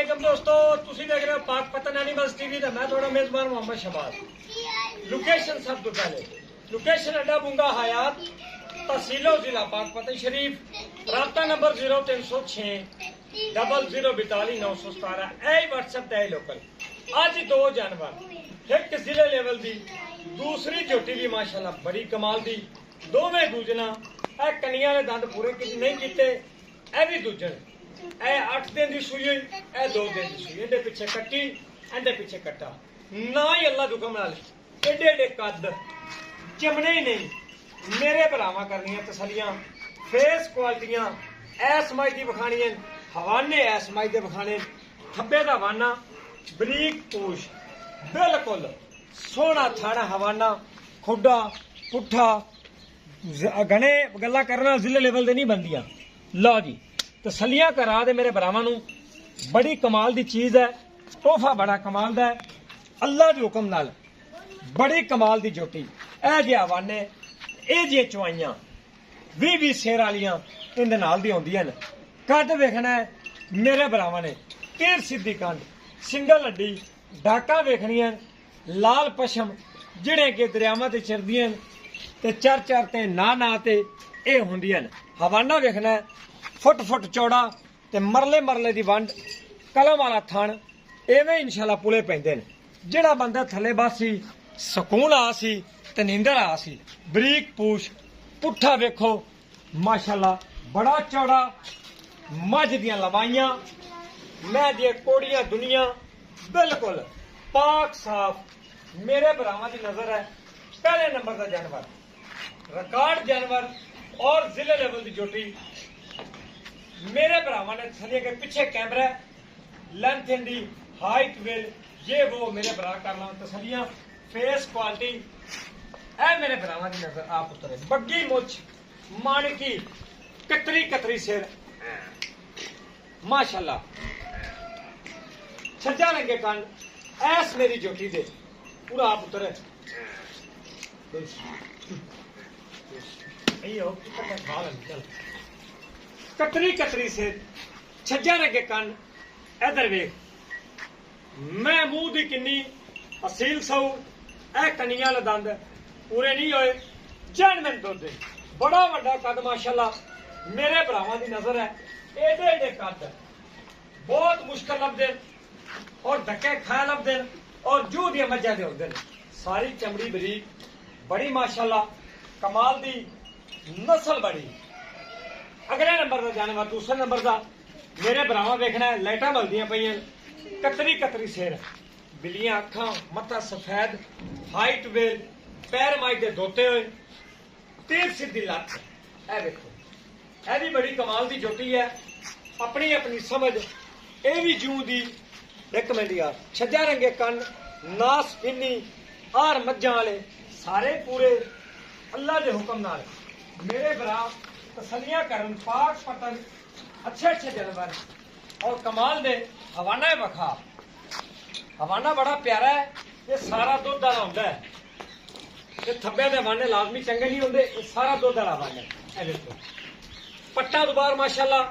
वालेकुम दोस्तों, तुसी देख रहे हो पाक पतन एनिमल्स टीवी ते मैं थोड़ा मेजबान मोहम्मद शहबाज। लोकेशन सब तो पहले लोकेशन अड्डा बुंगा हयात, तहसीलो जिला पाक पतन शरीफ, राब्ता नंबर 0306 0042 917। ए व्हाट्सएप ते लोकल। आज 2 जानवर एक जिले लेवल दी, दूसरी झोटी भी माशाल्लाह बड़ी कमाल दी। दोवें दूजना ए कनिया ने दंद पूरे नहीं कीते, ए भी दूजन ए 8 दिन की सूई हुई, ए 2 दिन की सूई। इहदे पिछे कट्टी, इहदे पिछे कट्टा। ना ही अल्लाह हुक्म नाल एडे एडे कद जमने ही नहीं। मेरे भरावां करनियां तसलियां, फेस क्वालिटियां ऐस माई दी विखाणियां, हवाने ऐस माई दे विखाणे। थब्बे दा हवाना बरीक पूछ, बिल्कुल सोहना थाना हवाना, खुडा पुट्ठा। घने गल्लां करना जिले लेवल दे नहीं बनदियां। लो जी तसलियां करा दे मेरे भरावां नूं, बड़ी कमाल दी चीज है। तोहफा बड़ा कमाल दा है, अल्लाह दे हुक्म नाल बड़ी कमाल दी झोटी। ए जे हवाने, ए जे चवाइयां 20 शेर वालियां इंदे नाल दी होंदियां न। कद वेखना है मेरे भरावां ने, तीर सीधी कंड, सिंगल हड्डी, डाका वेखनियां, लाल पशम जिहड़े के दरियावां ते चरदियां ते चर ते ना ते ए हुंदियां न। हवाना वेखना है फुट फुट चौड़ा ते मरले मरले दी वंड, कलम वाला थण। एवें इंशाल्लाह पुले पैंदे न। जेड़ा बंदा थले बासी सकून आ सी ते नींदर आ सी। बरीक पूछ, पुट्ठा वेखो माशाल्लाह बड़ा चौड़ा। मझ दियां लवाइयां, मैं दियां कोड़ियां दुनिया, बिल्कुल पाक साफ। मेरे भरावां दी नजर है पहले नंबर का जानवर, रिकॉर्ड जानवर और जिले लेवल की झोटी। मेरे भरावां ने थलिया के पीछे कैमरा, लेंथ इंदी, हाइट वेल, ये वो मेरे भरा करना तसलियां, फेस क्वालिटी। ए मेरे भरावां की नजर आप उतरे, बग्गी मुछ, माणकी, कतरी कतरी सिर माशाल्लाह। छज्जा लगे कन ऐस मेरी झोटी दे पूरा आप उतरे। कतरी कतरी से छज्जा लगे कन, इधर वेख मैं मुंह दी किन्नी असील सऊ। ए कनिया वाले दंद पूरे नहीं होए, जैनमैन दुध दे, बड़ा वड्डा कद माशाल्लाह। मेरे भरावां दी नजर है एडे एडे कद बहुत मुश्किल लभदे और धक्के खा लभदे और जूह दी मज्जा दे होंदे। सारी चमड़ी बरीक, बड़ी माशाल्लाह कमाल दी नस्ल बड़ी। अगले नंबर का जानवर, दूसरे नंबर का मेरे भरावां वेखना है, लाइटां बलदियां पईयां, कतरी कतरी सिर, बिलियां अखां, मत्था सफेद, हाइट वेल, पैर माई दे धोते हुए, तीर सीधी लत्त। ए देखो ए भी बड़ी कमाल दी झोटी है, अपनी अपनी समझ। ए भी जूं दी एक मिनट यार, छज्जा रंगे कन, नास फिन्नी, आर मज्जां वाले सारे पूरे अल्लाह के हुक्म नाल। मेरे भरा तसलियां करन, पाक पतन अच्छे अच्छे जानवर और कमाल दे। हवाना वखा, हवाना बड़ा प्यारा है, ये सारा दुध वाला होंदा है। ये थब्बे दे हवाने लाजमी चंगे नहीं होंदे, ये सारा दुध वाला हवाना है। देखो पट्टा दुबार माशाल्लाह,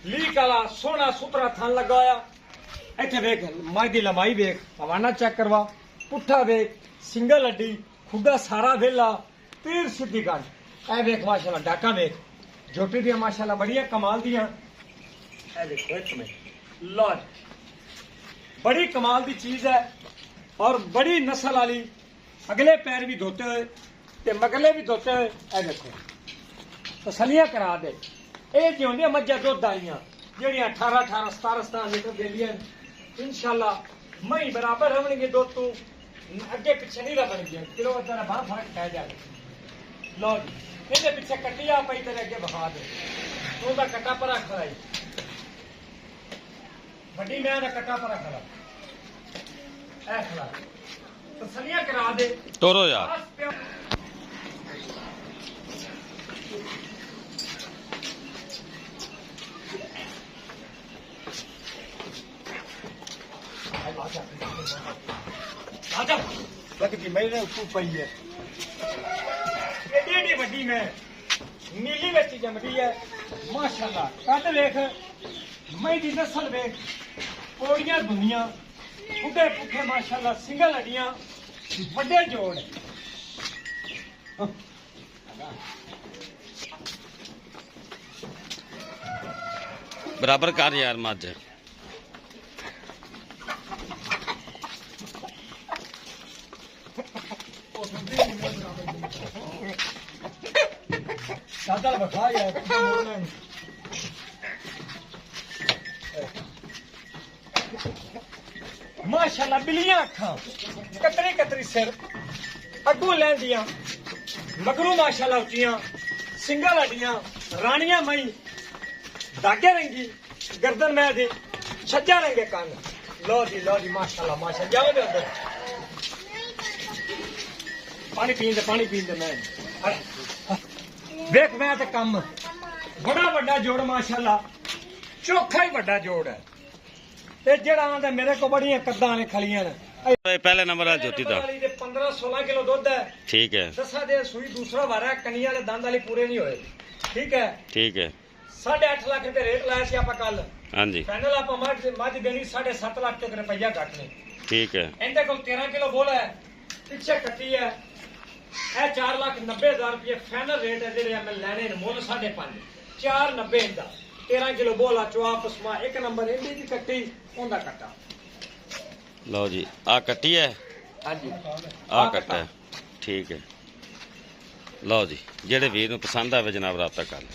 लीक वाला सोहना सुथरा थन लगा होया। इत्थे वेख मझ दी लंबाई वेख, हवाना चेक करवा, पुट्ठा वेख, सिंगल हड्डी, खुडा सारा वेला, तीर सीधी गंढ। ए वेख माशाल्लाह डाका वेख, झोटी दियां माशाल्लाह बढ़िया कमाल दियां। ए देखो एक मिनट लॉज, बड़ी कमाल दी चीज है और बड़ी नस्ल वाली। अगले पैर भी धोते हुए ते मगले भी धोते हुए। ए देखो तसलियां करा दे। ए जो होंदियां मज्जां दुध वालियां जेहड़ियां 18 17 लीटर देंदियां, इंशाल्लाह मई बराबर होणगे दुध तू अगे पिछे नहीं रखणगियां, किलो तेरा बड़ा फर्क पै जाए। लो जी ਇਹਦੇ ਪਿੱਛੇ ਕੱਟੀ ਆ ਪਈ, ਤੇਰੇ ਅੱਗੇ ਵਿਖਾ ਦੇ। ਤੂੰ ਦਾ ਕੱਟਾ ਪਰਾ ਖੜਾ ਈ, ਵੱਡੀ ਮੈਂ ਦਾ ਕੱਟਾ ਪਰਾ ਖੜਾ ਐ ਖੜਾ। ਤਸਲੀਆਂ ਕਰਾ ਦੇ ਤੋਰੋ ਯਾਰ। आजा लगती मेरे ऊपर पई है, एडी एडी वड्डी मैं नीली वेची जमदी है माशाल्लाह। कद वेख, मई दी नस्ल वेख, ਪੌੜੀਆਂ ਦੁਨੀਆਂ ਬੁੱਢੇ ਪੁੱਠੇ ਮਾਸ਼ਾਅੱਲਾ ਸਿੰਗਲ ਹੱਡੀਆਂ ਵੱਡੇ ਜੋੜ बराबर कर यार मझ दादा बखा यार माशाअल्लाह बिलियां अखां कतरी कतरी सिर अगों लैंदियां मगरू माशाअल्लाह उच्चियां सिंगल हड्डियां रानियां मई धागे रंगी गर्दन में दे छज्जा रंगे कान लो जी माशाअल्लाह माशा जाओ दे अंदर पानी पींदे मैं देख मैं ते कम बड़ा बड़ा जोड़ माशाअल्लाह चोखा ही बड़ा जोड़ है ते जेड़ा आंदा मेरे को बड़ियां कद्दां ने खलियां ने पहले नंबर वाला ज्योति था 15-16 किलो दूध है ठीक है दसा दे सुई दूसरा बार है कनिया वाले दंद वाले पूरे नहीं होए ठीक है 8.5 लाख रुपए रेट लाया सी आपा कल हाँ जी फाइनल आपा मझ देनी 7.5 लाख तक रुपया घट ने ठीक है इनके को 13 किलो बोल है पीछे कट्टी है ए 4,90,000 रुपये फाइनल रेट है जेडे मैं लेने ने मुल 5.5 490 इंदा 13 किलो बोला चुआ पसमा एक नंबर इंडी दी कट्टी ओंदा कट्टा लो जी आ कट्टी है हां जी आ कट्टा है ठीक है लो जी जेडे वीर नूं पसंद आवे जनाब राबता कर